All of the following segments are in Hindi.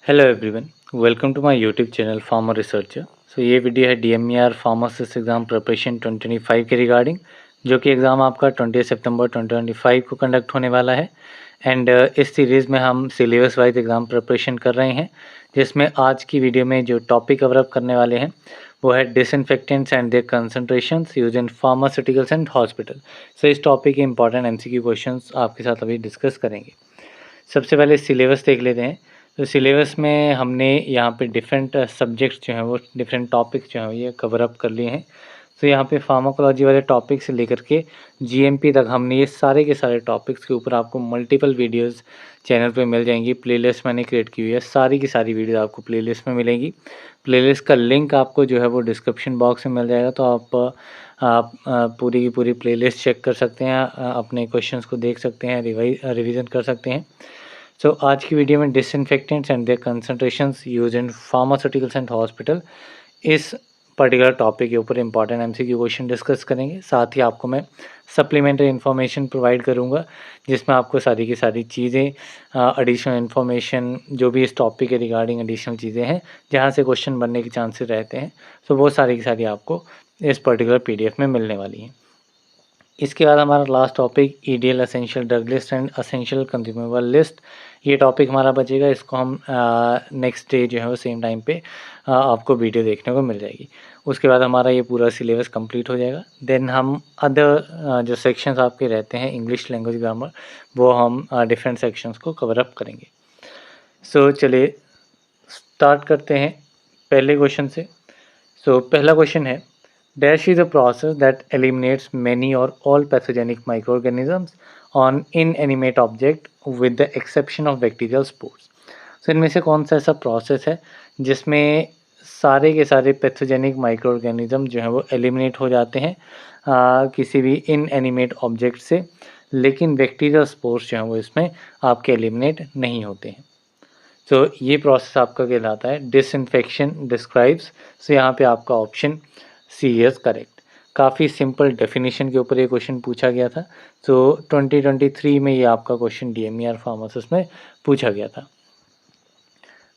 Hello everyone, welcome to my YouTube channel farmer researcher. ये वीडियो है डीएमईआर फार्मासिस्ट एग्ज़ाम प्रिपरेशन 2025 के रिगार्डिंग, जो कि एग्ज़ाम आपका 20 सितंबर 2025 को कंडक्ट होने वाला है। एंड इस सीरीज़ में हम सिलेबस वाइज एग्ज़ाम प्रिपरेशन कर रहे हैं, जिसमें आज की वीडियो में जो टॉपिक कवर अप करने वाले हैं वो है disinfectants and their concentrations use in pharmaceuticals and hospital. इस टॉपिक के इंपॉर्टेंट एमसीक्यू क्वेश्चंस आपके साथ अभी डिस्कस करेंगे। सबसे पहले सिलेबस देख लेते हैं। तो सिलेबस में हमने यहाँ पे डिफरेंट सब्जेक्ट्स जो हैं वो डिफरेंट टॉपिक्स जो हैं ये कवर अप कर लिए हैं। तो यहाँ पे फार्माकोलॉजी वाले टॉपिक से लेकर के जीएमपी तक हमने ये सारे के सारे टॉपिक्स के ऊपर आपको मल्टीपल वीडियोस चैनल पे मिल जाएंगी। प्लेलिस्ट मैंने क्रिएट की हुई है, सारी की सारी वीडियो आपको प्लेलिस्ट में मिलेंगी। प्लेलिस्ट का लिंक आपको जो है वो डिस्क्रिप्शन बॉक्स में मिल जाएगा, तो आप पूरी की पूरी प्लेलिस्ट चेक कर सकते हैं, अपने क्वेश्चंस को देख सकते हैं, रिवीजन कर सकते हैं। आज की वीडियो में disinfectants and their concentrations use in pharmaceuticals and hospital, इस पर्टिकुलर टॉपिक के ऊपर इंपॉर्टेंट एमसीक्यू क्वेश्चन डिस्कस करेंगे। साथ ही आपको मैं सप्लीमेंट्री इन्फॉर्मेशन प्रोवाइड करूंगा, जिसमें आपको सारी की सारी चीज़ें, एडिशनल इन्फॉर्मेशन जो भी इस टॉपिक के रिगार्डिंग एडिशनल चीज़ें हैं जहां से क्वेश्चन बनने के चांसेस रहते हैं, तो वो सारी की सारी आपको इस पर्टिकुलर पीडीएफ में मिलने वाली हैं। इसके बाद हमारा last topic EDL essential drug list and essential consumable list, ये टॉपिक हमारा बचेगा। इसको हम नेक्स्ट डे जो है वो सेम टाइम पे आपको वीडियो देखने को मिल जाएगी। उसके बाद हमारा ये पूरा सिलेबस कंप्लीट हो जाएगा। देन हम अदर जो सेक्शंस आपके रहते हैं इंग्लिश लैंग्वेज ग्रामर, वो हम डिफरेंट सेक्शंस को कवर अप करेंगे। चलिए स्टार्ट करते हैं पहले क्वेश्चन से। पहला क्वेश्चन है, Dash is a process that eliminates many or all pathogenic microorganisms on inanimate object with the exception of bacterial spores। इनमें से कौन सा ऐसा प्रोसेस है जिसमें सारे के सारे पैथोजेनिक माइक्रो ऑर्गेनिज्म जो है वो एलिमिनेट हो जाते हैं किसी भी इनएनिमेट ऑब्जेक्ट से, लेकिन बैक्टीरियल स्पोर्स जो हैं वो इसमें आपके एलिमिनेट नहीं होते हैं। ये प्रोसेस आपका कहलाता है डिसइंफेक्शन डिस्क्राइब्स। यहाँ पे आपका ऑप्शन सी इज करेक्ट। काफ़ी सिंपल डेफिनेशन के ऊपर ये क्वेश्चन पूछा गया था। 2023 में ये आपका क्वेश्चन डीएमईआर फार्मासिस्ट में पूछा गया था।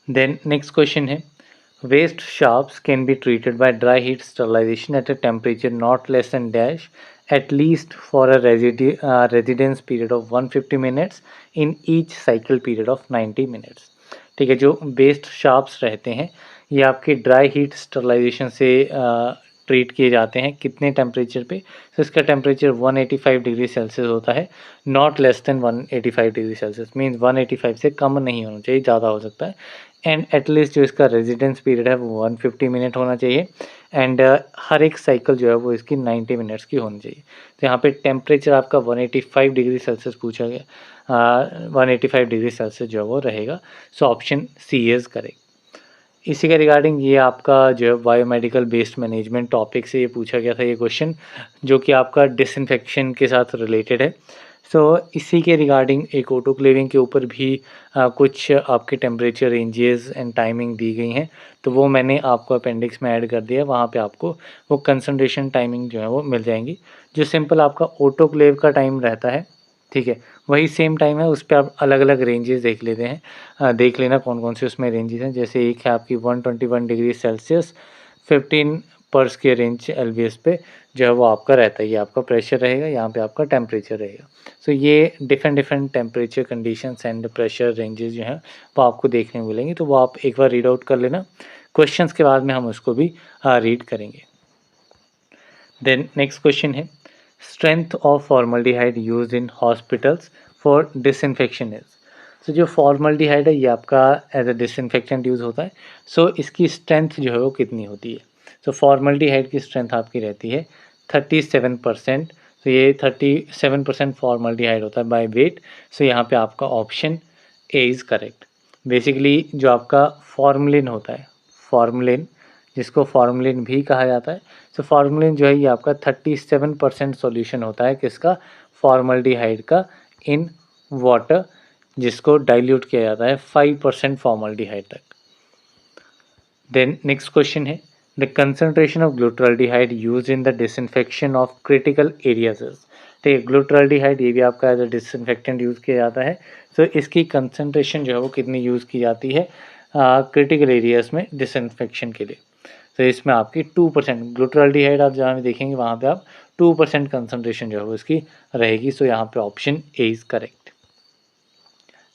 देन नेक्स्ट क्वेश्चन है, waste sharps can be treated by dry heat sterilization at a temperature not less than dash at least for a residence period of 150 minutes in each cycle period of 90 minutes. ठीक है, जो वेस्ट शार्प्स रहते हैं ये आपके ड्राई हीट स्टरलाइजेशन से ट्रीट किए जाते हैं। कितने टेम्परेचर पे? इसका टेम्परेचर 185 डिग्री सेल्सियस होता है, not less then 185 degree Celsius, means 185 से कम नहीं होना चाहिए, ज़्यादा हो सकता है। एंड एटलीस्ट जो इसका रेजिडेंस पीरियड है वो 150 मिनट होना चाहिए। एंड हर एक साइकिल जो है वो इसकी 90 मिनट्स की होनी चाहिए। तो यहाँ पे टेम्परेचर आपका 185 डिग्री सेल्सियस पूछा गया, 185 डिग्री सेल्सियस जो है वो रहेगा। Option C is correct. इसी के रिगार्डिंग ये आपका जो है बायोमेडिकल बेस्ड मैनेजमेंट टॉपिक से ये पूछा गया था ये क्वेश्चन, जो कि आपका डिसइंफेक्शन के साथ रिलेटेड है। इसी के रिगार्डिंग एक ऑटोक्लेविंग के ऊपर भी कुछ आपके टेम्परेचर रेंजेस एंड टाइमिंग दी गई हैं, तो वो मैंने आपको अपेंडिक्स में ऐड कर दिया। वहाँ पे आपको वो कंसंट्रेशन टाइमिंग जो है वो मिल जाएंगी। जो सिंपल आपका ऑटोक्लेव का टाइम रहता है, ठीक है, वही सेम टाइम है, उस पर आप अलग अलग रेंजेस देख लेते हैं, देख लेना कौन कौन से उसमें रेंजेस हैं। जैसे एक है आपकी 121 डिग्री सेल्सियस 15 पर स्क्वायर इंच एलबीएस पे जो है वो आपका रहता है, ये आपका प्रेशर रहेगा, यहाँ पे आपका टेम्परेचर रहेगा। ये different temperature conditions and pressure ranges जो हैं वो आपको देखने को मिलेंगे, तो वो आप एक बार रीड आउट कर लेना। क्वेश्चंस के बाद में हम उसको भी रीड करेंगे। देन नेक्स्ट क्वेश्चन है, strength of formaldehyde used in hospitals for disinfection is. जो फॉर्मल्डिहाइड है ये आपका एज अ डिसइंफेक्टेंट यूज़ होता है। इसकी स्ट्रेंथ जो है वो कितनी होती है? फॉर्मल्डिहाइड की स्ट्रेंथ आपकी रहती है 37%। ये 37% फॉर्मल्डिहाइड होता है बाय वेट। यहाँ पे आपका option A is correct. Basically जो आपका फॉर्मलिन होता है, फॉर्मलिन जिसको फॉर्मलिन भी कहा जाता है, फॉर्मलिन जो है ये आपका 37% सॉल्यूशन होता है किसका? फॉर्मल्डिहाइड का इन वाटर, जिसको डाइल्यूट किया जाता है 5% फॉर्मल्डिहाइड तक। देन नेक्स्ट क्वेश्चन है, the concentration of ग्लूटाल्डिहाइड used in the disinfection of critical areas is. ठीक है, ग्लूटाल्डिहाइड ये भी आपका एज अ डिसइंफेक्टेंट यूज़ किया जाता है। इसकी कंसंट्रेशन जो है वो कितनी यूज़ की जाती है क्रिटिकल एरियाज़ में डिसइंफेक्शन के लिए। तो इसमें आपकी 2% ग्लूटाल्डिहाइड आप जहाँ भी देखेंगे वहाँ पे आप 2% कंसंट्रेशन जो है वो इसकी रहेगी। सो यहाँ पे option A is correct.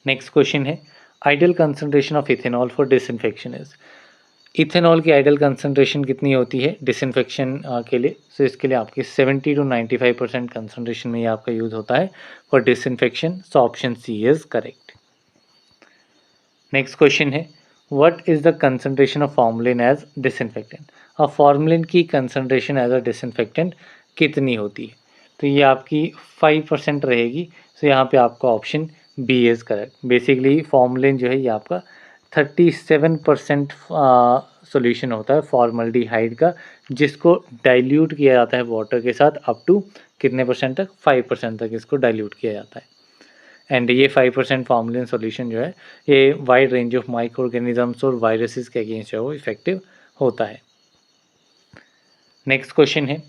Next question है ideal concentration of ethanol for disinfection is. Ethanol की आइडियल कंसंट्रेशन कितनी होती है डिसइंफेक्शन के लिए? सो इसके लिए आपकी 70 to 95% कंसंट्रेशन में ये आपका यूज़ होता है for disinfection. So option C is correct. Next question है what is the concentration of formalin as disinfectant. अब फॉर्मलिन की कंसंट्रेशन एज अ डिसइंफेक्टेंट कितनी होती है? तो ये आपकी 5% रहेगी। सो यहाँ पे आपका option B is correct. Basically formalin जो है ये आपका 37% सॉल्यूशन होता है फॉर्मल्डिहाइड का, जिसको डाइल्यूट किया जाता है वाटर के साथ अप टू कितने परसेंट तक? 5% तक इसको डाइल्यूट किया जाता है। एंड ये 5% फॉर्मलिन सॉल्यूशन जो है ये wide range of micro organisms और वायरसेस के अगेंस्ट जो है वो इफेक्टिव होता है। नेक्स्ट क्वेश्चन है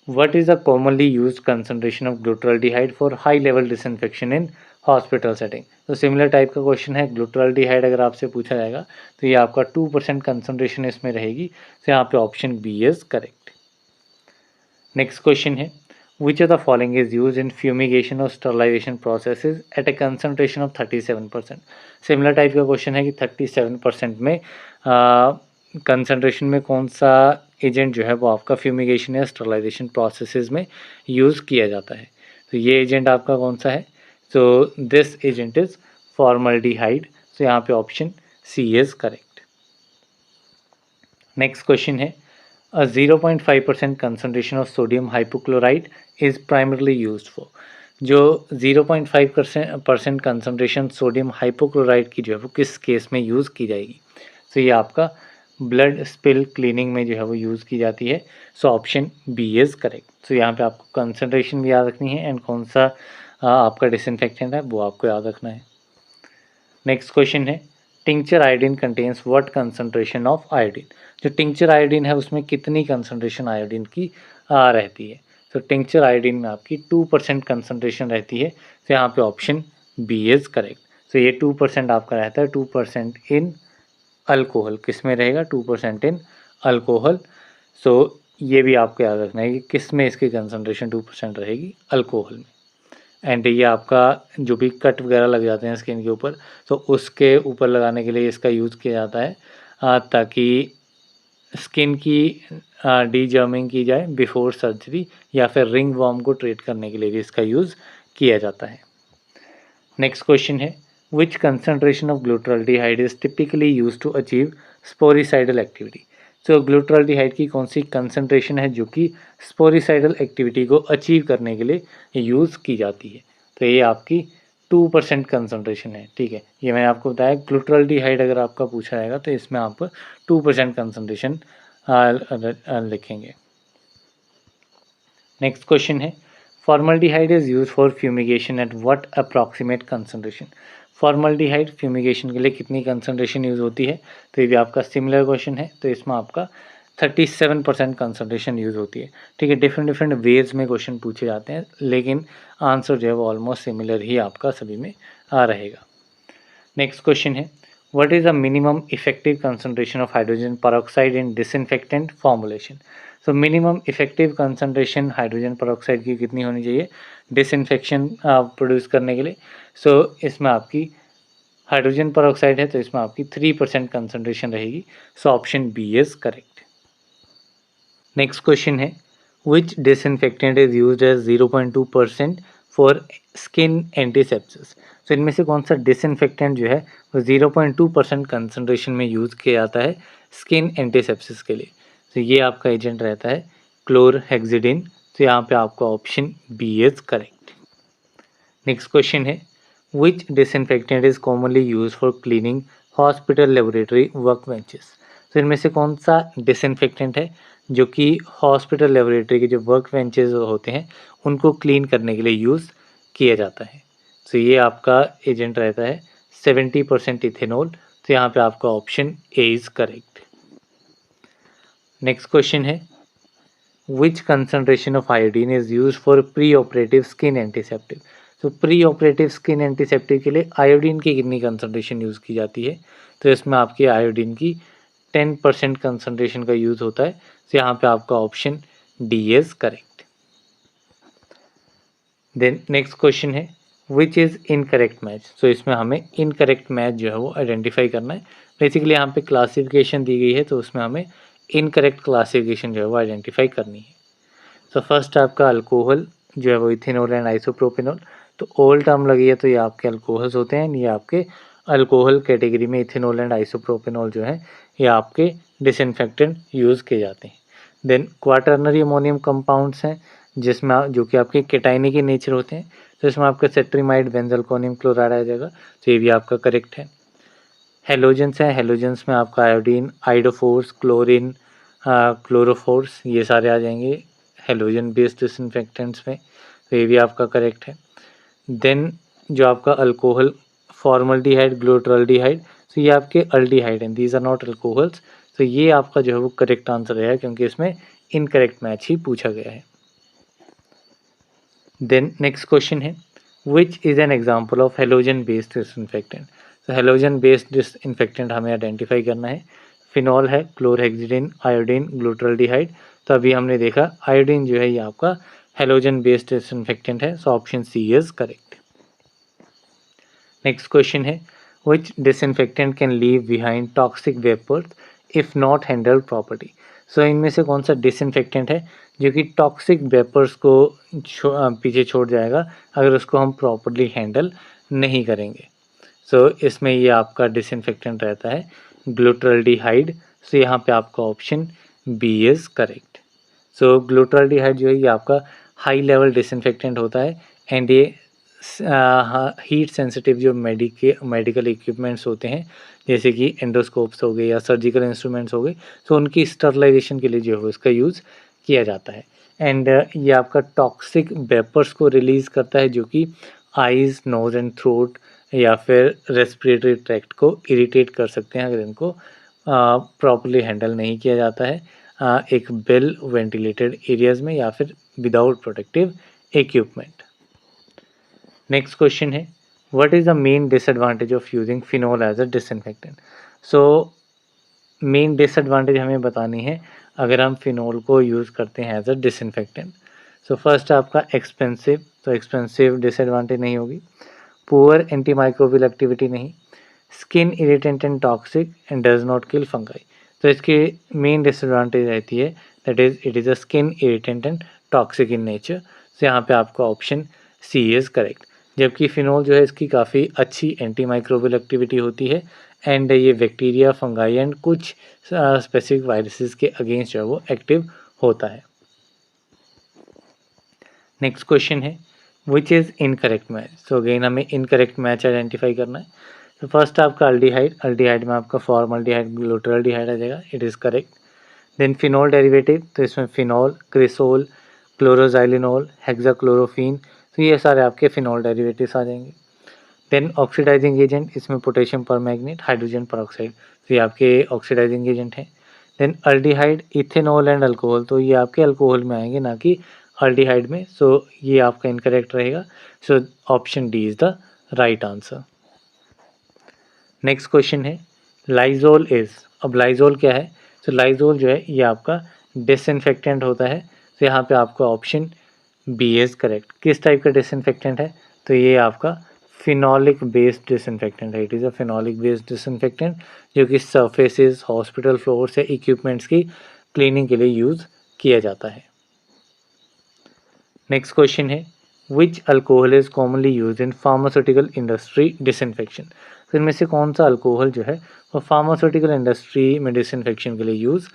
what is the commonly used concentration of ग्लूटाल्डिहाइड for high level disinfection in hospital setting. तो सिमिलर टाइप का क्वेश्चन है। ग्लूटाल्डिहाइड अगर आपसे पूछा जाएगा तो ये आपका 2% कंसंट्रेशन इसमें रहेगी। तो यहाँ पे option B is correct. Next question है which of the following is used in fumigation or sterilization processes at a concentration of 37%। Similar type का क्वेश्चन है कि 37% में कंसंट्रेशन में कौन सा एजेंट जो है वो आपका फ्यूमिगेशन या स्टरलाइजेशन प्रोसेसेस में यूज़ किया जाता है। तो ये एजेंट आपका कौन सा है? तो दिस एजेंट इज़ फॉर्मल्डिहाइड। तो यहाँ पे option C is correct. Next question है a 0.5% concentration of sodium hypochlorite is primarily used for। जो 0.5% कंसनट्रेशन सोडियम हाइपोक्लोराइड की जो है वो किस केस में यूज़ की जाएगी? तो ये आपका ब्लड स्पिल क्लीनिंग में जो है वो यूज़ की जाती है। So option B is correct. तो यहाँ पे आपको कंसनट्रेशन भी याद रखनी है एंड कौन सा आपका डिसइंफेक्टेंट है वो आपको याद रखना है। नेक्स्ट क्वेश्चन है tincture iodine contains what concentration of iodine. जो टिंक्चर आयोडीन है उसमें कितनी कंसंट्रेशन आयोडीन की रहती है? तो टिंक्चर आयोडीन में आपकी 2% कंसंट्रेशन रहती है। तो यहाँ पे ऑप्शन बी इज़ करेक्ट। तो ये 2% आपका रहता है 2% इन अल्कोहल। किस में रहेगा? 2% इन अल्कोहल। सो ये भी आपको याद रखना है कि किस में इसकी कंसंट्रेशन 2% रहेगी? अल्कोहल में। एंड ये आपका जो भी कट वगैरह लग जाते हैं स्किन के ऊपर तो उसके ऊपर लगाने के लिए इसका यूज़ किया जाता है ताकि स्किन की डीजर्मिंग की जाए बिफोर सर्जरी, या फिर रिंग वॉर्म को ट्रीट करने के लिए भी इसका यूज़ किया जाता है। नेक्स्ट क्वेश्चन है which concentration of glutaraldehyde is typically use to achieve sporicidal activity. तो ग्लूटाल्डिहाइड की कौन सी कंसंट्रेशन है जो कि स्पोरिसाइडल एक्टिविटी को अचीव करने के लिए यूज़ की जाती है? तो ये आपकी 2% कंसंट्रेशन है। ठीक है, ये मैंने आपको बताया ग्लूटाल्डिहाइड अगर आपका पूछा जाएगा तो इसमें आप 2% कंसंट्रेशन लिखेंगे। नेक्स्ट क्वेश्चन है formaldehyde is use for fumigation at what approximate concentration. Formaldehyde fumigation के लिए कितनी कंसंट्रेशन यूज़ होती है? तो ये भी आपका सिमिलर क्वेश्चन है। तो इसमें आपका 37% कंसंट्रेशन यूज़ होती है। ठीक है, डिफरेंट डिफरेंट वेज में क्वेश्चन पूछे जाते हैं लेकिन आंसर जो है वो ऑलमोस्ट सिमिलर ही आपका सभी में रहेगा। नेक्स्ट क्वेश्चन है what is the minimum effective concentration of hydrogen peroxide in disinfectant formulation. तो minimum effective concentration hydrogen peroxide की कितनी होनी चाहिए डिसइंफेक्शन प्रोड्यूस करने के लिए? सो इसमें आपकी हाइड्रोजन पेरोक्साइड है तो इसमें आपकी 3% कंसंट्रेशन रहेगी। So option B is correct. Next question है which disinfectant is used as 0.2% for skin antisepsis. तो इनमें से कौन सा डिसइंफेक्टेंट जो है वो 0.2% कंसंट्रेशन में यूज़ किया जाता है स्किन एंटीसेप्सिस के लिए? तो ये आपका एजेंट रहता है क्लोरहेक्सिडिन। तो यहाँ पे आपका option B is correct. Next question है which disinfectant is commonly use for cleaning hospital laboratory work benches. तो इनमें से कौन सा डिसइंफेक्टेंट है जो कि हॉस्पिटल लेबोरेटरी के जो वर्क बेंचेस होते हैं उनको क्लीन करने के लिए यूज़ किया जाता है? तो ये आपका एजेंट रहता है 70% इथेनॉल। तो यहाँ पे आपका option A is correct. Next question है which concentration of iodine is use for pre operative skin antiseptic. तो प्री ऑपरेटिव स्किन एंटीसेप्टिक के लिए आयोडीन की कितनी कंसंट्रेशन यूज़ की जाती है, तो इसमें आपकी आयोडीन की 10% कंसंट्रेशन का यूज़ होता है। तो यहाँ पे आपका option D is correct. Then next question है विच इज़ इनकरेक्ट मैच। तो इसमें हमें इनकरेक्ट मैच जो है वो आइडेंटिफाई करना है। बेसिकली यहाँ पे क्लासिफिकेशन दी गई है, तो उसमें हमें इनकरेक्ट क्लासिफिकेशन जो है वो आइडेंटिफाई करनी है। तो फर्स्ट आपका अल्कोहल जो है वो इथेनॉल एंड आइसोप्रोपेनॉल। तो ओल्ड टर्म लगी है तो ये आपके अल्कोहल्स होते हैं, ये आपके अल्कोहल कैटेगरी में इथेनॉल एंड आइसोप्रोपेनॉल जो है ये आपके डिसइंफेक्टेंट यूज़ किए जाते हैं। देन क्वाटर्नरी अमोनियम कंपाउंड्स हैं जिसमें जो कि आपके केटाइनी के नेचर होते हैं। तो इसमें आपका सेट्रीमाइड बेंजल्कोनियम क्लोराइड आ जाएगा, तो ये भी आपका करेक्ट है। हेलोजेंस हैं, हेलोजेंस में आपका आयोडीन, आइडोफोर्स, क्लोरीन, क्लोरोफोर्स ये सारे आ जाएंगे हेलोजन बेस्ड डिसइंफेक्टेंट्स में, तो ये भी आपका करेक्ट है। देन जो आपका अल्कोहल फॉर्मल्डिहाइड, ग्लूटरल्डिहाइड, तो ये आपके अल्डिहाइड हैं, दीज आर नॉट अल्कोहल्स। तो ये आपका जो है वो करेक्ट आंसर है क्योंकि इसमें इनकरेक्ट मैच ही पूछा गया है। देन नेक्स्ट क्वेश्चन है which is an example of halogen based disinfectant. तो हेलोजन बेस्ड डिसइंफेक्टेंट हमें आइडेंटिफाई करना है। फिनॉल है, क्लोरहेक्सिडिन, आयोडीन, ग्लूटरल्डिहाइड। तो अभी हमने देखा आयोडीन जो है ये आपका हेलोजन बेस्ड डिसइंफेक्टेंट है, so option C is correct. Next question है which disinfectant can leave behind toxic vapours if not handled property. So इनमें से कौन सा डिसइंफेक्टेंट है जो कि टॉक्सिक वेपर्स को पीछे छोड़ जाएगा अगर उसको हम प्रॉपर्ली हैंडल नहीं करेंगे। सो इसमें ये आपका डिसइंफेक्टेंट रहता है ग्लूटरल्डिहाइड। सो यहाँ पे आपका ऑप्शन बी इज़ करेक्ट। सो ग्लूटरल्डिहाइड जो है ये आपका हाई लेवल डिसइंफेक्टेंट होता है एंड ये हीट सेंसिटिव जो मेडिकल इक्विपमेंट्स होते हैं जैसे कि एंडोस्कोप्स हो गए या सर्जिकल इंस्ट्रूमेंट्स हो गए, तो उनकी स्टरलाइजेशन के लिए जो है इसका यूज़ किया जाता है। एंड ये आपका टॉक्सिक वेपर्स को रिलीज़ करता है जो कि आइज़, नोज़ एंड थ्रोट या फिर रेस्पिरेटरी ट्रैक्ट को इरिटेट कर सकते हैं अगर इनको प्रॉपर्ली हैंडल नहीं किया जाता है एक वेल वेंटिलेटेड एरियाज़ में या फिर without protective equipment. Next question है what is the main disadvantage of using phenol as a disinfectant. So main disadvantage हमें बतानी है अगर हम फिनॉल को यूज़ करते हैं as a disinfectant. So first आपका एक्सपेंसिव, तो एक्सपेंसिव डिसएडवांटेज नहीं होगी। पुअर एंटीमाइक्रोबियल एक्टिविटी नहीं, skin irritant and toxic and does not kill fungi. तो इसकी मेन डिसएडवांटेज रहती है that is it is a skin irritant and toxic in nature. तो यहाँ पे आपका ऑप्शन सी इज़ करेक्ट। जबकि फिनॉल जो है इसकी काफ़ी अच्छी एंटीमाइक्रोबियल एक्टिविटी होती है एंड ये बैक्टीरिया, फंगाई एंड कुछ स्पेसिफिक वायरसेस के अगेंस्ट जो है वो एक्टिव होता है। नेक्स्ट क्वेश्चन है which is incorrect match. So again हमें इनकरेक्ट मैच आइडेंटिफाई करना है। तो फर्स्ट आपका अल्डिहाइड, अल्डिहाइड में आपका फॉर्मल्डिहाइड, ग्लूटरल्डिहाइड आ जाएगा, it is correct. Then phenol derivative, तो इसमें फिनॉल, क्रिसोल, क्लोरोजाइलिनॉल, हेक्साक्लोरोफीन, तो ये सारे आपके फिनॉल डेरिवेटिव्स आ जाएंगे। देन ऑक्सीडाइजिंग एजेंट, इसमें पोटेशियम परमैंगनेट, हाइड्रोजन परऑक्साइड, तो ये आपके ऑक्सीडाइजिंग एजेंट हैं। Then aldehyde, ethanol and alcohol, तो ये आपके अल्कोहल में आएंगे ना कि अल्डिहाइड में, सो ये आपका इनकरेक्ट रहेगा। सो option D is the right answer. Next question है लाइजोल इज़। अब लाइजोल क्या है। तो लाइजोल जो है ये आपका डिसइंफेक्टेंट होता है। तो यहाँ पे आपका ऑप्शन बी इज़ करेक्ट। किस टाइप का डिसइंफेक्टेंट है, तो ये आपका फिनॉलिक बेस्ड डिसइंफेक्टेंट है। It is a phenolic based disinfectant जो कि सर्फेसेस, हॉस्पिटल फ्लोर्स या इक्विपमेंट्स की क्लीनिंग के लिए यूज़ किया जाता है। नेक्स्ट क्वेश्चन है which alcohol is commonly use in pharmaceutical industry disinfection. तो इनमें से कौन सा अल्कोहल जो है वो फार्मास्यूटिकल इंडस्ट्री में डिसइंफेक्शन के लिए यूज़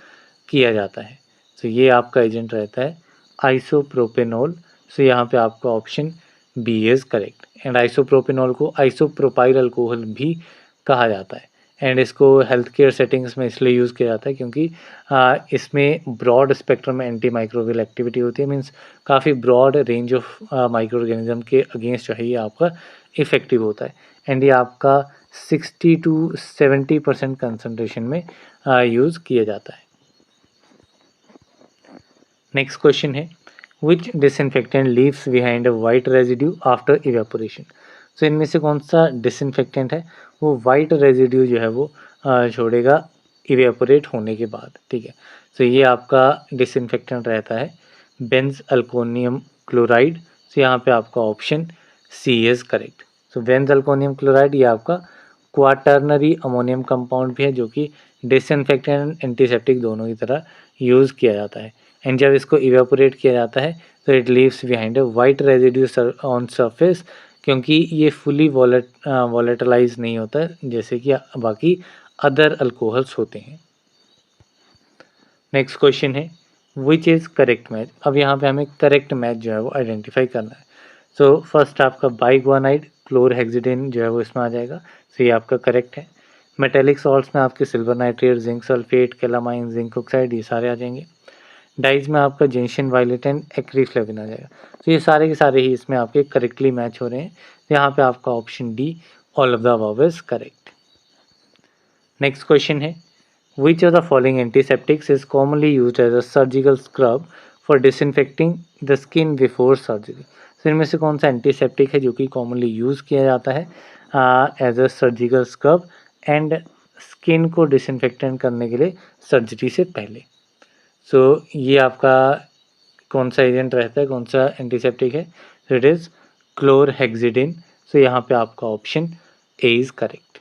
किया जाता है। तो ये आपका एजेंट रहता है आइसोप्रोपेनॉल। सो यहाँ पे आपका option B is correct. And isopropanol को आइसोप्रोपाइल अल्कोहल भी कहा जाता है एंड इसको हेल्थ केयर सेटिंग्स में इसलिए यूज़ किया जाता है क्योंकि इसमें ब्रॉड स्पेक्ट्रम में एंटी माइक्रोबियल एक्टिविटी होती है। मीन्स काफ़ी broad range of micro organism के अगेंस्ट जो है ये आपका इफ़ेक्टिव होता है एंड ये आपका 60 to 70% कंसनट्रेशन में यूज़ किया जाता है। नेक्स्ट क्वेश्चन है which disinfectant leaves behind a white residue after evaporation. So इनमें से कौन सा डिसइंफेक्टेंट है वो वाइट रेजिड्यू जो है वो छोड़ेगा इवेपोरेट होने के बाद, ठीक है। सो ये आपका डिसइंफेक्टेंट रहता है बेंज अल्कोनियम क्लोराइड। सो यहाँ पे आपका option C is correct. So benzalkonium chloride ये आपका क्वाटर्नरी अमोनियम कंपाउंड भी है जो कि डिसइंफेक्टेंट एंड एंटीसेप्टिक दोनों की तरह यूज़ किया जाता है। एंड जब इसको इवेपोरेट किया जाता है तो it leaves behind a white residue on surface, क्योंकि ये फुली वॉलेटिलाइज नहीं होता जैसे कि बाकी अदर अल्कोहल्स होते हैं। नेक्स्ट क्वेश्चन है विच इज़ करेक्ट मैच। अब यहाँ पे हमें करेक्ट मैच जो है वो आइडेंटिफाई करना है। सो फर्स्ट आपका बाइगुआनाइड क्लोरहेक्सिडिन जो है वो इसमें आ जाएगा। सो ये आपका करेक्ट है। मेटेलिक सॉल्ट्स में आपके silver nitrate, zinc sulphate, calamine, zinc oxide ये सारे आ जाएंगे। डाइज में आपका जेंशियन वायलेट एंड एक्रीफ्लेविन आ जाएगा। तो ये सारे के सारे ही इसमें आपके करेक्टली मैच हो रहे हैं। तो यहाँ पे आपका option D all of the above is correct. Next question है which of the following antiseptics is commonly used as a surgical scrub for disinfecting the skin before surgery। तो इनमें से कौन सा एंटीसेप्टिक है जो कि कॉमनली यूज़ किया जाता है as a surgical scrub and skin को डिसइंफेक्टेंट करने के लिए सर्जरी से पहले। सो ये आपका कौन सा एजेंट रहता है, कौन सा एंटीसेप्टिक है? So it is chlorhexidine. So यहाँ पे आपका option A is correct.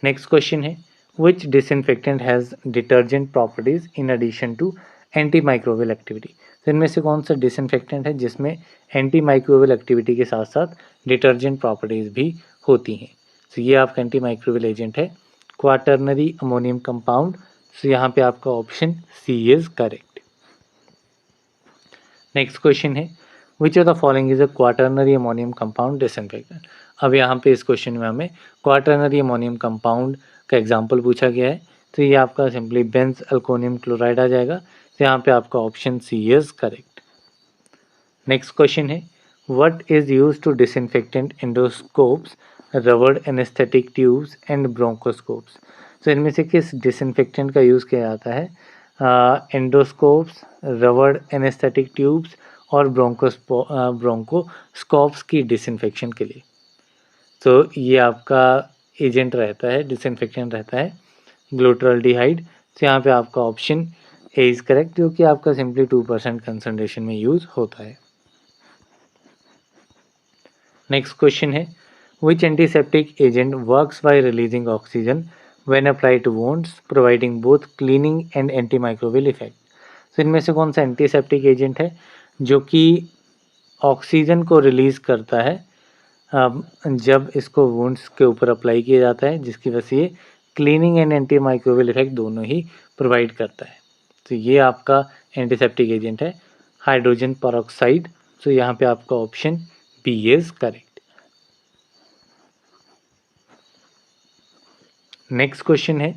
Next question है which disinfectant has detergent properties in addition to anti microbial activity. तो इनमें से कौन सा डिसइंफेक्टेंट है जिसमें एंटी माइक्रोवेल एक्टिविटी के साथ साथ डिटर्जेंट प्रॉपर्टीज़ भी होती हैं। तो ये आपका एंटी माइक्रोवेल एजेंट है क्वाटर्नरी अमोनियम कंपाउंड। सो यहाँ पे आपका option C is correct. Next question है which of the following is a quaternary ammonium compound disinfectant. अब यहाँ पे इस क्वेश्चन में हमें क्वाटर्नरी अमोनियम कंपाउंड का एग्जाम्पल पूछा गया है। तो ये आपका सिंपली बेंज अल्कोनियम क्लोराइड आ जाएगा। तो यहाँ पे आपका option C is correct. Next question है what is use to disinfectant एंडोस्कोप्स, रबड़ एनेस्थेटिक ट्यूब्स एंड ब्रोंकोस्कोप्स। तो इनमें से किस डिसइंफेक्टेंट का यूज़ किया जाता है एंडोस्कोप्स, रबड़ एनेस्थेटिक ट्यूब्स और ब्रोंकोस्कोप्स की डिसइंफेक्शन के लिए। तो ये आपका एजेंट रहता है, डिसइंफेक्टेंट रहता है ग्लूटाल्डिहाइड। तो यहाँ पे आपका ऑप्शन ए इज़ करेक्ट जो कि आपका सिंपली 2% कंसंट्रेशन में यूज़ होता है। नेक्स्ट क्वेश्चन है which antiseptic agent works by releasing oxygen when applied to wounds providing both cleaning and anti microbial effect. तो इनमें से कौन सा एंटीसेप्टिक एजेंट है जो कि ऑक्सीजन को रिलीज़ करता है जब इसको वुंड्स के ऊपर अप्लाई किया जाता है, जिसकी वजह से ये cleaning and anti microbial effect दोनों ही प्रोवाइड करता है। तो ये आपका एंटीसेप्टिक एजेंट है हाइड्रोजन पेरोक्साइड। तो यहाँ पे आपका option B is correct. Next question है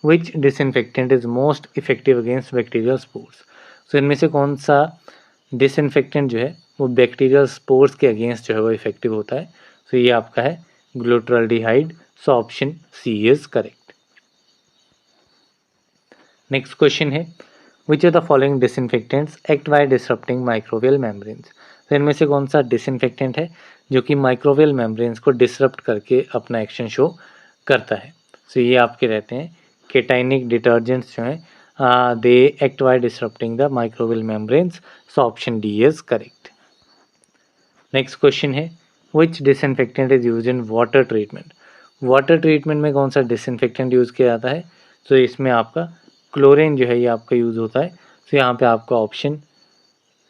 which disinfectant is most effective against bacterial spores. तो इनमें से कौन सा डिसइंफेक्टेंट जो है वो बैक्टीरियल स्पोर्स के अगेंस्ट जो है वो इफेक्टिव होता है। तो ये आपका है glutaraldehyde. So option C is correct. Next question है which of the following disinfectants act by disrupting microbial membranes. तो इनमें से कौन सा डिसइंफेक्टेंट है जो कि माइक्रोवेल मेम्ब्रेन्स को डिसरप्ट करके अपना एक्शन शो करता है। सो ये आपके रहते हैं केटाइनिक डिटर्जेंट्स जो हैं they act by disrupting the microbial membranes. So option D is correct. Next question है which disinfectant is use in water treatment. Water treatment में कौन सा डिसइंफेक्टेंट यूज़ किया जाता है? तो इसमें आपका क्लोरीन जो है ये आपका यूज़ होता है। तो यहाँ पे आपका option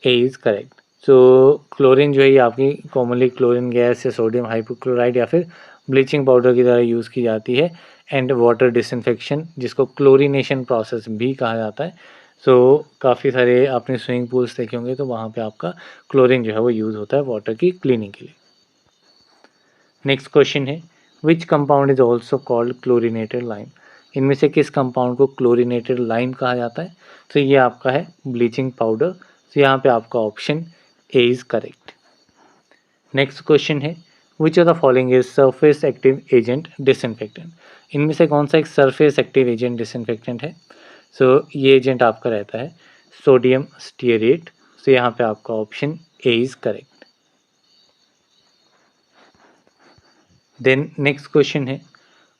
A is correct. So chlorine जो है ये आपकी कॉमनली क्लोरीन गैस या सोडियम हाइपोक्लोराइड या फिर ब्लीचिंग पाउडर की तरह यूज़ की जाती है एंड वाटर डिसइंफेक्शन जिसको क्लोरीनेशन प्रोसेस भी कहा जाता है। सो काफ़ी सारे आपने स्विमिंग पूल्स देखे होंगे तो वहाँ पे आपका क्लोरीन जो है वो यूज़ होता है वाटर की क्लीनिंग के लिए। नेक्स्ट क्वेश्चन है which compound is also called chlorinated lime. इनमें से किस कंपाउंड को क्लोरीनेटेड लाइम कहा जाता है? तो ये आपका है ब्लीचिंग पाउडर। तो यहाँ पे आपका option A is correct. Next question है which of the following is surface active agent disinfectant. इनमें से कौन सा एक सरफेस एक्टिव एजेंट डिसइंफेक्टेंट है? सो ये एजेंट आपका रहता है सोडियम स्टीयरेट। तो यहाँ पे आपका option A is correct. Then next question है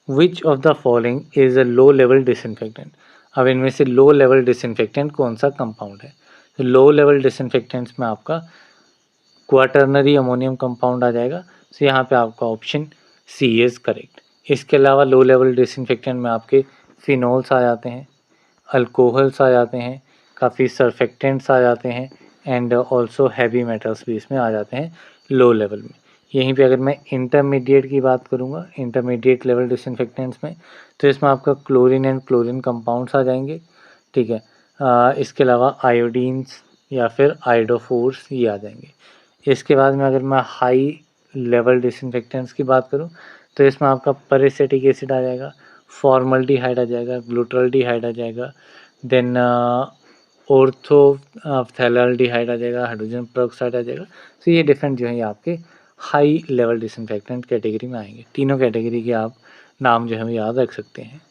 which of the following is a low level disinfectant. अब इनमें से लो लेवल डिसइंफेक्टेंट कौन सा कंपाउंड है? तो लो लेवल डिसइंफेक्टेंट्स में आपका क्वाटर्नरी अमोनियम कंपाउंड आ जाएगा। तो यहाँ पे आपका ऑप्शन सी इज करेक्ट। इसके अलावा लो लेवल डिसइंफेक्टेंट में आपके फिनोल्स आ जाते हैं, अल्कोहल्स आ जाते हैं, काफ़ी सर्फेक्टेंट्स आ जाते हैं एंड ऑल्सो हैवी मेटल्स भी इसमें आ जाते हैं लो लेवल में। यहीं पे अगर मैं इंटरमीडिएट की बात करूँगा, इंटरमीडिएट लेवल डिसइंफेक्टेंट्स में, तो इसमें आपका क्लोरीन एंड क्लोरीन कंपाउंड्स आ जाएंगे, ठीक है। इसके अलावा आयोडीन्स या फिर आयोडोफोर्स ये आ जाएंगे। इसके बाद में अगर मैं हाई लेवल डिसइंफेक्टेंट्स की बात करूँ तो इसमें आपका पेरिसेटिक एसिड आ जाएगा, फॉर्मल्डिहाइड आ जाएगा, ग्लूटाल्डिहाइड आ जाएगा, देन ऑर्थोफथैलेल्डिहाइड आ जाएगा, हाइड्रोजन पेरोक्साइड आ जाएगा। तो ये डिफरेंट जो है ये आपके हाई लेवल डिसइंफेक्टेंट कैटेगरी में आएंगे। तीनों कैटेगरी के आप नाम जो है याद रख सकते हैं।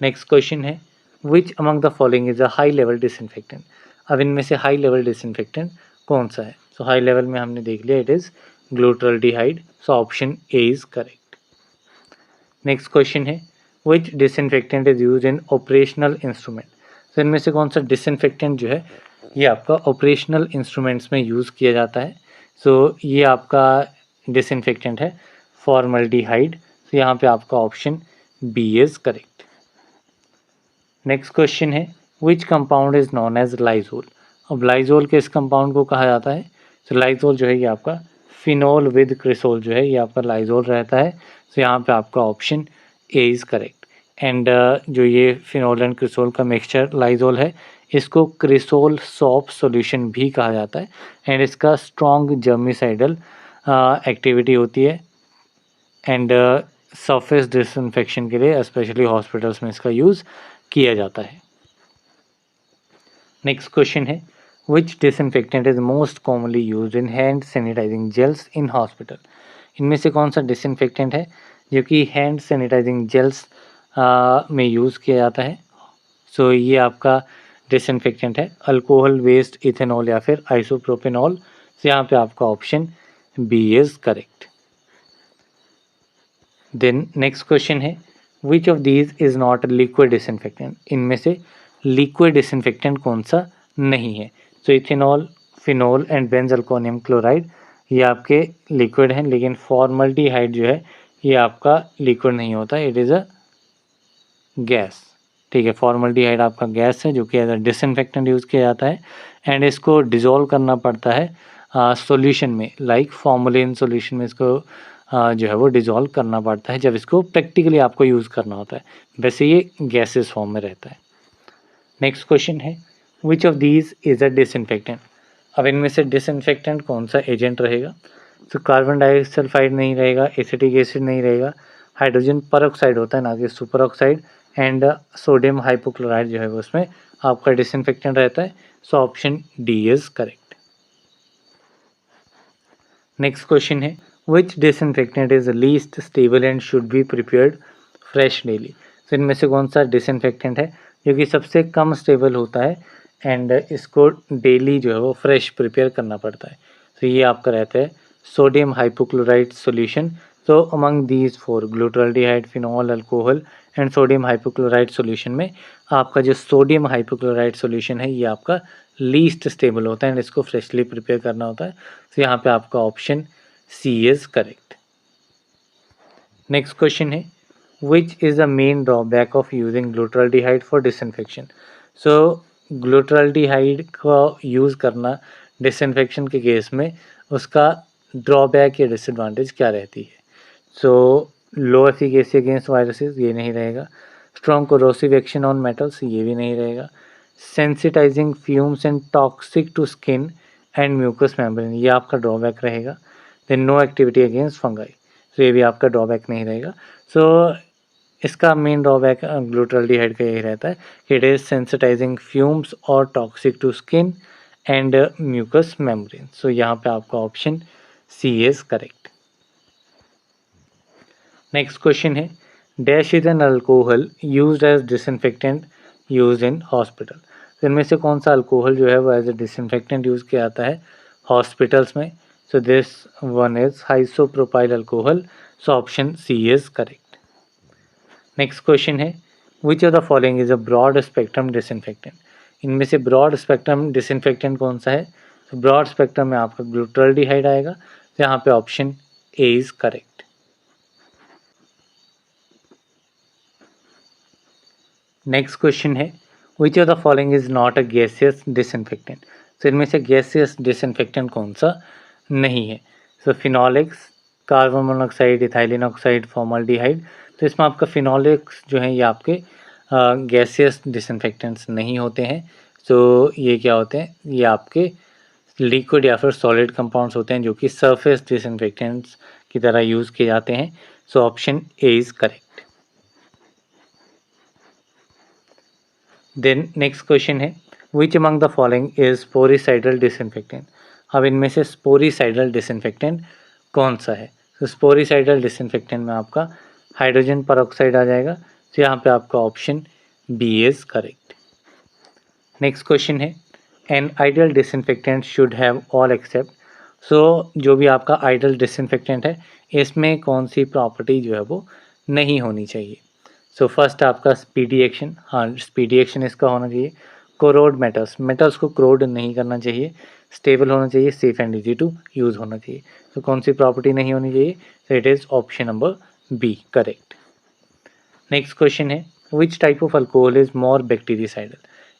नेक्स्ट क्वेश्चन है which among the following is a high level disinfectant. अब इनमें से हाई लेवल डिसइंफेक्टेंट कौन सा है? सो हाई लेवल में हमने देख लिया it is glutaraldehyde. So option A is correct. Next question है which disinfectant is use in operational instrument. तो इनमें से कौन सा डिसइंफेक्टेंट जो है ये आपका ऑपरेशनल इंस्ट्रूमेंट्स में यूज़ किया जाता है? सो ये आपका डिसइंफेक्टेंट है फॉर्मल्डिहाइड। तो यहाँ पे आपका option B is correct. Next question है which compound is known as Lysol. अब लाइजोल किस कंपाउंड को कहा जाता है? तो लाइजोल जो है ये आपका फिनोल विद क्रिसोल जो है ये आपका लाइजोल रहता है। तो यहाँ पे आपका option A is correct. And जो ये फिनोल एंड क्रिसोल का मिक्सचर लाइजोल है इसको क्रिसोल सॉप सॉल्यूशन भी कहा जाता है एंड इसका स्ट्रॉन्ग जर्मिसाइडल एक्टिविटी होती है एंड सरफेस डिसइंफेक्शन के लिए स्पेशली हॉस्पिटल्स में इसका यूज़ किया जाता है। नेक्स्ट क्वेश्चन है which disinfectant is most commonly used in hand sanitizing gels in hospital. इनमें से कौन सा डिसइंफेक्टेंट है जो कि हैंड सैनिटाइजिंग जेल्स में यूज़ किया जाता है? सो ये आपका डिसइंफेक्टेंट है अल्कोहल बेस्ड इथेनॉल या फिर आइसोप्रोपेनॉल। तो यहाँ पे आपका option B is correct. Then next question है which of these is not liquid disinfectant. इनमें से लिक्विड डिसइंफेक्टेंट कौन सा नहीं है? तो ethanol, phenol and benzalkonium chloride ये आपके लिक्विड हैं, लेकिन फॉर्मल्डिहाइड जो है ये आपका लिक्विड नहीं होता, इट इज़ अ गैस, ठीक है। फॉर्मल्डिहाइड आपका गैस है जो कि एज अ डिसइंफेक्टेंट यूज़ किया जाता है एंड इसको डिज़ोल्व करना पड़ता है सॉल्यूशन में, लाइक फॉर्मुलिन सॉल्यूशन में इसको जो है वो डिज़ोल्व करना पड़ता है जब इसको प्रैक्टिकली आपको यूज़ करना होता है। वैसे ये गैसेस फॉर्म में रहता है। नेक्स्ट क्वेश्चन है which of these is a disinfectant. अब इनमें से डिसइंफेक्टेंट कौन सा एजेंट रहेगा? तो कार्बन डाइसल्फाइड नहीं रहेगा, एसिटिक एसिड नहीं रहेगा, हाइड्रोजन परऑक्साइड होता है ना कि super oxide, and sodium hypochloride जो है वो उसमें आपका डिसइंफेक्टेंट रहता है। So option D is correct. Next question है which disinfectant is least stable and should be prepared fresh daily. तो इनमें से कौन सा डिसइंफेक्टेंट है जो कि सबसे कम स्टेबल होता है एंड इसको डेली जो है वो फ्रेश प्रिपेयर करना पड़ता है? तो ये आपका रहता है सोडियम हाइपोक्लोराइड सॉल्यूशन। तो among these four glutaraldehyde, phenol, alcohol and sodium hypochloride solution में आपका जो सोडियम हाइपोक्लोराइड सॉल्यूशन है ये आपका लीस्ट स्टेबल होता है एंड इसको फ्रेशली प्रिपेयर करना होता है। तो यहाँ पे आपका option C is correct. Next question है which is the main drawback of using glutaraldehyde for disinfection. So glutaraldehyde का यूज़ करना डिसइंफेक्शन के केस में उसका ड्रॉबैक या डिसएडवांटेज क्या रहती है? So low efficacy against viruses ये नहीं रहेगा, strong corrosive action on metals ये भी नहीं रहेगा, sensitising fumes and toxic to skin and mucus membrane ये आपका ड्रॉबैक रहेगा। Then no activity against fungi, तो ये भी आपका ड्रॉबैक नहीं रहेगा। सो इसका मेन ड्रॉबैक ग्लूटाल्डिहाइड का यही रहता है कि इट इज़ सेंसिटाइजिंग फ्यूम्स और toxic to skin and mucus membrane. So यहाँ पे आपका option C is correct. Next question है dash is an alcohol used as disinfectant used in hospital. तो इनमें से कौन सा अल्कोहल जो है वो एज ए डिसइंफेक्टेंट यूज़ किया जाता है हॉस्पिटल्स में? So this one is isopropyl alcohol. So option C is correct. Next question है which of the following is a broad spectrum disinfectant? इनमें से ब्रॉड स्पेक्ट्रम डिसइंफेक्टेंट कौन सा है? तो ब्रॉड स्पेक्ट्रम में आपका ग्लूटाल्डिहाइड आएगा। तो यहाँ पे option A is correct. Next question है which of the following is not a gaseous disinfectant? तो इनमें से गैसियस डिसइंफेक्टेंट कौन सा नहीं है? So phenolics, carbon monoxide, ethylene oxide, formaldehyde. तो इसमें आपका फिनोलिक्स जो है ये आपके गैसियस डिसइंफेक्टेंट्स नहीं होते हैं। तो ये क्या होते हैं? ये आपके लिक्विड या फिर सॉलिड कंपाउंड्स होते हैं जो कि सरफेस डिसइंफेक्टेंट्स की तरह यूज़ किए जाते हैं। So option A is correct. Then next question है which among the following is sporicidal disinfectant? अब इनमें से स्पोरिसाइडल डिसइंफेक्टेंट कौन सा है? तो स्पोरिसाइडल डिसइंफेक्टेंट में आपका हाइड्रोजन परऑक्साइड आ जाएगा। तो यहाँ पे आपका option B is correct. Next question है an ideal disinfectant should have all except. So जो भी आपका आइडियल डिसइंफेक्टेंट है इसमें कौन सी प्रॉपर्टी जो है वो नहीं होनी चाहिए? सो फर्स्ट आपका स्पीडी एक्शन, हाँ स्पीडी एक्शन इसका होना चाहिए। कोरोड मेटल्स, मेटल्स को कोरोड नहीं करना चाहिए। स्टेबल होना चाहिए, safe and easy to use होना चाहिए। तो कौन सी प्रॉपर्टी नहीं होनी चाहिए? तो it is option number B correct. Next question है which type of alcohol is more bactericidal?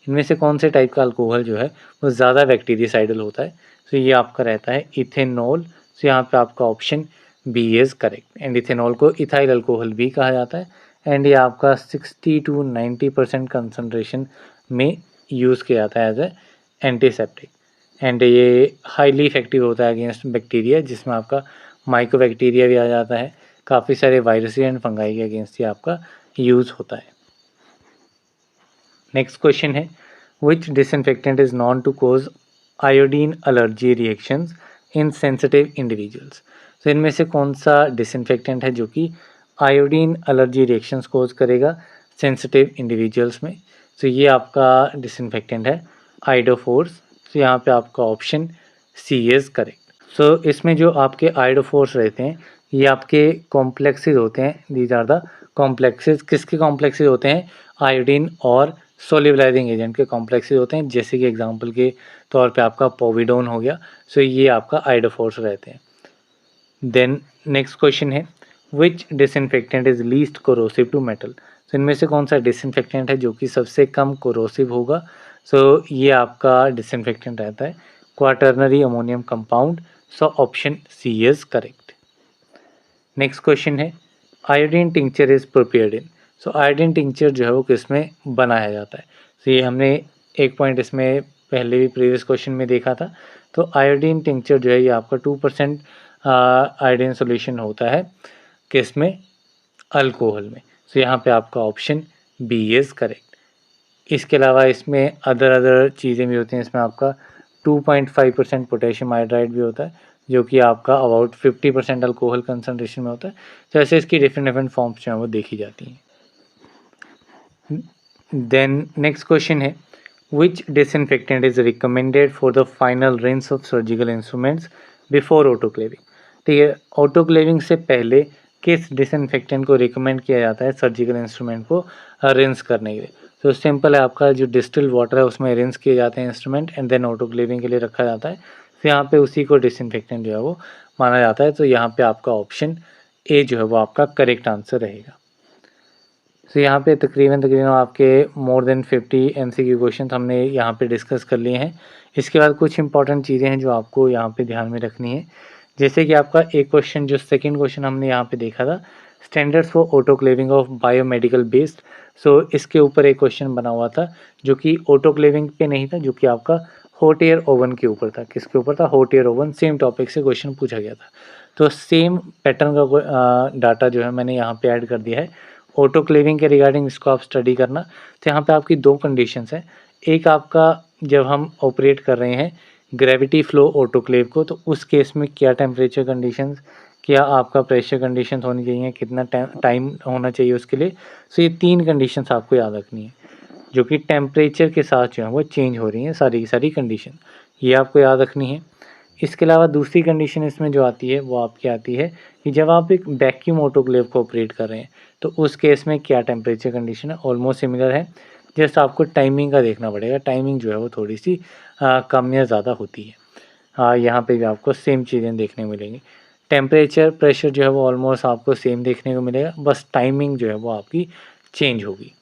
इनमें से कौन से टाइप का अल्कोहल जो है वो ज़्यादा बैक्टीरियासाइडल होता है? तो ये आपका रहता है इथेनॉल। तो यहाँ पे आपका option B is correct. And ethanol को इथाइल अल्कोहल भी कहा जाता है। एंड ये आपका 60 to 90% कंसनट्रेशन में यूज़ किया जाता है एज ए एंटीसेप्टिक। एंड ये हाईली इफेक्टिव होता है अगेंस्ट बैक्टीरिया, जिसमें आपका माइकोबैक्टीरिया भी आ जाता है। काफ़ी सारे वायरस एंड फंगाई के अगेंस्ट ये आपका यूज़ होता है। नेक्स्ट क्वेश्चन है which disinfectant is known to cause iodine allergy reactions in sensitive individuals? तो इनमें से कौन सा डिसइंफेक्टेंट है जो कि आयोडीन एलर्जी रिएक्शंस कोज करेगा सेंसिटिव इंडिविजुअल्स में? तो ये आपका डिसइंफेक्टेंट है आइडोफोर्स। तो यहाँ पे आपका ऑप्शन सी इज़ करेक्ट। सो इसमें जो आपके आइडोफोर्स रहते हैं ये आपके कॉम्प्लेक्सेस होते हैं। These are the complexes. किसके कॉम्प्लेक्सेस होते हैं? आयोडीन और सोल्यूबलाइजिंग एजेंट के कॉम्प्लेक्सेस होते हैं। जैसे कि एग्जांपल के तौर पे आपका पोविडोन हो गया। सो ये आपका आइडोफोर्स रहते हैं। देन नेक्स्ट क्वेश्चन है which disinfectant is least corrosive to metal? तो इनमें से कौन सा डिसइंफेक्टेंट है जो कि सबसे कम कोरोसिव होगा? सो ये आपका डिसइंफेक्टेंट रहता है quaternary ammonium compound. So option C is correct. Next question है iodine tincture is prepared in? So iodine tincture जो है वो किस में बनाया जाता है? तो ये हमने एक पॉइंट इसमें पहले भी प्रीवियस क्वेश्चन में देखा था। तो आयोडीन टिंक्चर जो है ये आपका 2% आयोडीन सोल्यूशन होता है किस में? अल्कोहल में। तो यहाँ पे आपका ऑप्शन बी इज़ करेक्ट। इसके अलावा इसमें अदर चीज़ें भी होती हैं। इसमें आपका 2.5% पोटेशियम हाइड्राइड भी होता है जो कि आपका अबाउट 50% अल्कोहल कंसनट्रेशन में होता है। तो ऐसे इसकी डिफरेंट फॉर्म्स जो हैं वो देखी जाती हैं। देन नेक्स्ट क्वेश्चन है which disinfectant is recommended for the final rinse of surgical instruments before autoclaving? ठीक है, ऑटोक्लेविंग से पहले किस डिसइंफेक्टेंट को रिकमेंड किया जाता है सर्जिकल इंस्ट्रूमेंट को रिंस करने के लिए? तो सिंपल है, आपका जो डिस्टिल्ड वाटर है उसमें रिंस किए जाते हैं इंस्ट्रूमेंट एंड देन ऑटोक्लेविंग के लिए रखा जाता है। तो यहाँ पे उसी को डिसइंफेक्टेंट जो है वो माना जाता है। तो यहाँ पे आपका ऑप्शन ए जो है वो आपका करेक्ट आंसर रहेगा। तो यहाँ पे तकरीबन आपके मोर देन 50 MCQ क्वेश्चन हमने यहाँ पे डिस्कस कर लिए हैं। इसके बाद कुछ इंपॉर्टेंट चीज़ें हैं जो आपको यहाँ पे ध्यान में रखनी है। जैसे कि आपका एक क्वेश्चन, जो सेकंड क्वेश्चन हमने यहाँ पे देखा था, standards for autoclaving of biomedical based. So इसके ऊपर एक क्वेश्चन बना हुआ था जो कि ऑटोक्लेविंग पे नहीं था, जो कि आपका हॉट एयर ओवन के ऊपर था। किसके ऊपर था? Hot air oven. Same topic से क्वेश्चन पूछा गया था। तो सेम पैटर्न का डाटा जो है मैंने यहाँ पे ऐड कर दिया है ऑटोक्लेविंग के रिगार्डिंग। इसको आप स्टडी करना। तो यहाँ पे आपकी दो कंडीशंस हैं। एक आपका जब हम ऑपरेट कर रहे हैं ग्रेविटी फ्लो ऑटोक्लेव को, तो उस केस में क्या टेम्परेचर कंडीशंस, क्या आपका प्रेशर कंडीशंस होनी चाहिए, कितना टाइम होना चाहिए उसके लिए। सो ये तीन कंडीशंस आपको याद रखनी है। जो कि टेम्परेचर के साथ जो है वो चेंज हो रही हैं सारी की सारी कंडीशन, ये आपको याद रखनी है। इसके अलावा दूसरी कंडीशन इसमें जो आती है वो आपकी आती है कि जब आप एक वैक्यूम ऑटोक्लेव को ऑपरेट कर रहे हैं तो उस केस में क्या टेम्परेचर कंडीशन है, ऑलमोस्ट सिमिलर है। जस्ट आपको टाइमिंग का देखना पड़ेगा, टाइमिंग जो है वो थोड़ी सी कम या ज़्यादा होती है। यहाँ पे भी आपको सेम चीज़ें देखने को मिलेंगी। टेम्परेचर, प्रेशर जो है वो ऑलमोस्ट आपको सेम देखने को मिलेगा, बस टाइमिंग जो है वो आपकी चेंज होगी।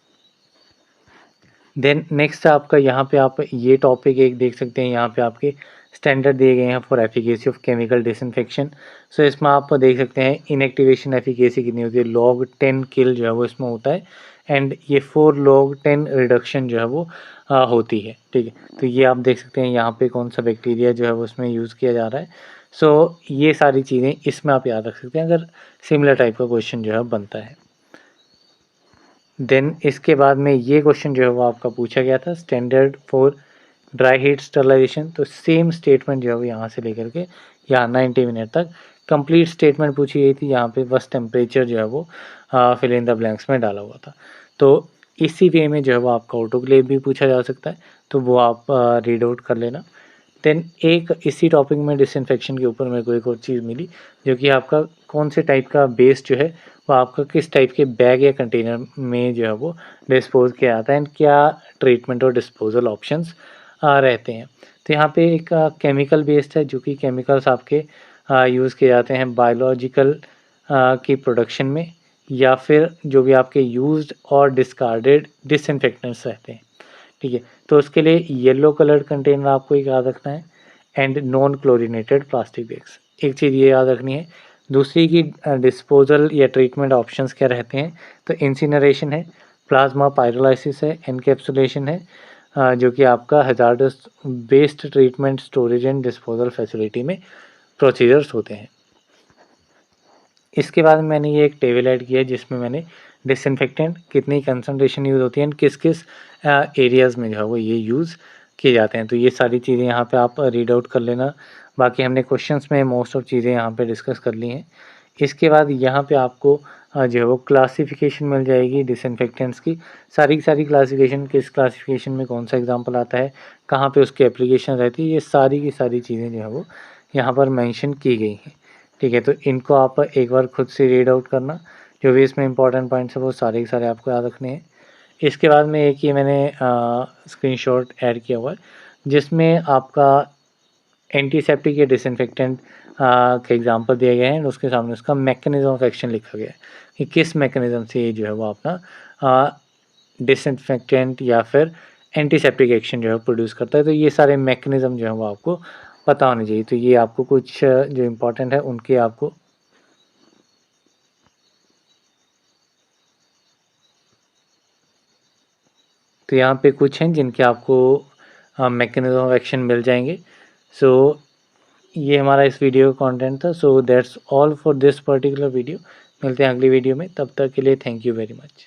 देन नेक्स्ट आपका यहाँ पे आप ये टॉपिक एक देख सकते हैं, यहाँ पे आपके स्टैंडर्ड दिए गए हैं for efficacy of chemical disinfection. So इसमें आप देख सकते हैं इनएक्टिवेशन एफिकेसी कितनी होती है, log 10 किल जो है वो इसमें होता है, एंड ये 4 log 10 रिडक्शन जो है वो होती है, ठीक है। तो ये आप देख सकते हैं यहाँ पे कौन सा बैक्टीरिया जो है वो उसमें यूज़ किया जा रहा है। सो ये सारी चीज़ें इसमें आप याद रख सकते हैं अगर सिमिलर टाइप का क्वेश्चन जो है बनता है। देन इसके बाद में ये क्वेश्चन जो है वो आपका पूछा गया था, standard for dry heat sterilisation. तो सेम स्टेटमेंट जो है वो यहाँ से लेकर के यहाँ 90 मिनट तक कंप्लीट स्टेटमेंट पूछी गई थी। यहाँ पे बस टेम्परेचर जो है वो फिल इन द ब्लैंक्स में डाला हुआ था। तो इसी वे में जो है वो आपका ऑटोक्लेव भी पूछा जा सकता है, तो वो आप रीड आउट कर लेना। देन एक इसी टॉपिक में डिसइंफेक्शन के ऊपर मेरे को एक और चीज़ मिली, जो कि आपका कौन से टाइप का बेस जो है वो आपका किस टाइप के बैग या कंटेनर में जो है वो डिस्पोज किया जाता है, एंड क्या ट्रीटमेंट और डिस्पोजल ऑप्शंस रहते हैं। तो यहाँ पे एक केमिकल बेस्ड है, जो कि केमिकल्स आपके यूज़ किए जाते हैं बायोलॉजिकल की प्रोडक्शन में, या फिर जो भी आपके यूज्ड और डिस्कार्डेड डिसइंफेक्टेंट्स रहते हैं, ठीक है। तो उसके लिए येलो कलर्ड कंटेनर आपको एक याद रखना है, and non chlorinated plastic bags, एक चीज़ ये याद रखनी है। दूसरी की डिस्पोजल या ट्रीटमेंट ऑप्शंस क्या रहते हैं, तो इंसिनरेशन है, प्लाज्मा पायरोलाइसिस है, एनकैप्सुलेशन है, जो कि आपका hazardous waste treatment storage and disposal facility में प्रोसीजर्स होते हैं। इसके बाद मैंने ये एक टेबल ऐड किया है जिसमें मैंने डिसइंफेक्टेंट कितनी कंसंट्रेशन यूज़ होती है एंड किस किस एरियाज़ में जो है वो ये यूज़ किए जाते हैं। तो ये सारी चीज़ें यहाँ पे आप रीड आउट कर लेना। बाकी हमने क्वेश्चंस में मोस्ट ऑफ चीज़ें यहाँ पे डिस्कस कर ली हैं। इसके बाद यहाँ पे आपको जो है वो क्लासिफिकेशन मिल जाएगी डिसइंफेक्टेंट्स की सारी क्लासिफिकेशन, किस क्लासिफिकेशन में कौन सा एग्जाम्पल आता है, कहाँ पे उसकी एप्लीकेशन रहती है, ये सारी की सारी चीज़ें जो है वो यहाँ पर मेंशन की गई हैं, ठीक है। तो इनको आप एक बार खुद से रीड आउट करना, जो भी इसमें इंपॉर्टेंट पॉइंट्स है वो सारे के सारे आपको याद रखने हैं। इसके बाद में एक ये मैंने स्क्रीनशॉट ऐड किया हुआ है, जिसमें आपका एंटीसेप्टिक या डिसइंफेक्टेंट के एग्जांपल दिए गए हैं, और उसके सामने उसका मैकेनिज्म ऑफ एक्शन लिखा गया है कि किस मैकेनिज्म से ये जो है वो अपना डिसइंफेक्टेंट या फिर एंटीसेप्टिक एक्शन जो है प्रोड्यूस करता है। तो ये सारे मैकेनिज्म जो है वो आपको पता होने चाहिए। तो ये आपको कुछ जो इम्पोर्टेंट है उनके आपको तो यहाँ पे कुछ हैं जिनके आपको मैकेनिज्म ऑफ एक्शन मिल जाएंगे। सो ये हमारा इस वीडियो का कंटेंट था। So that's all for this particular video. मिलते हैं अगली वीडियो में, तब तक के लिए थैंक यू वेरी मच।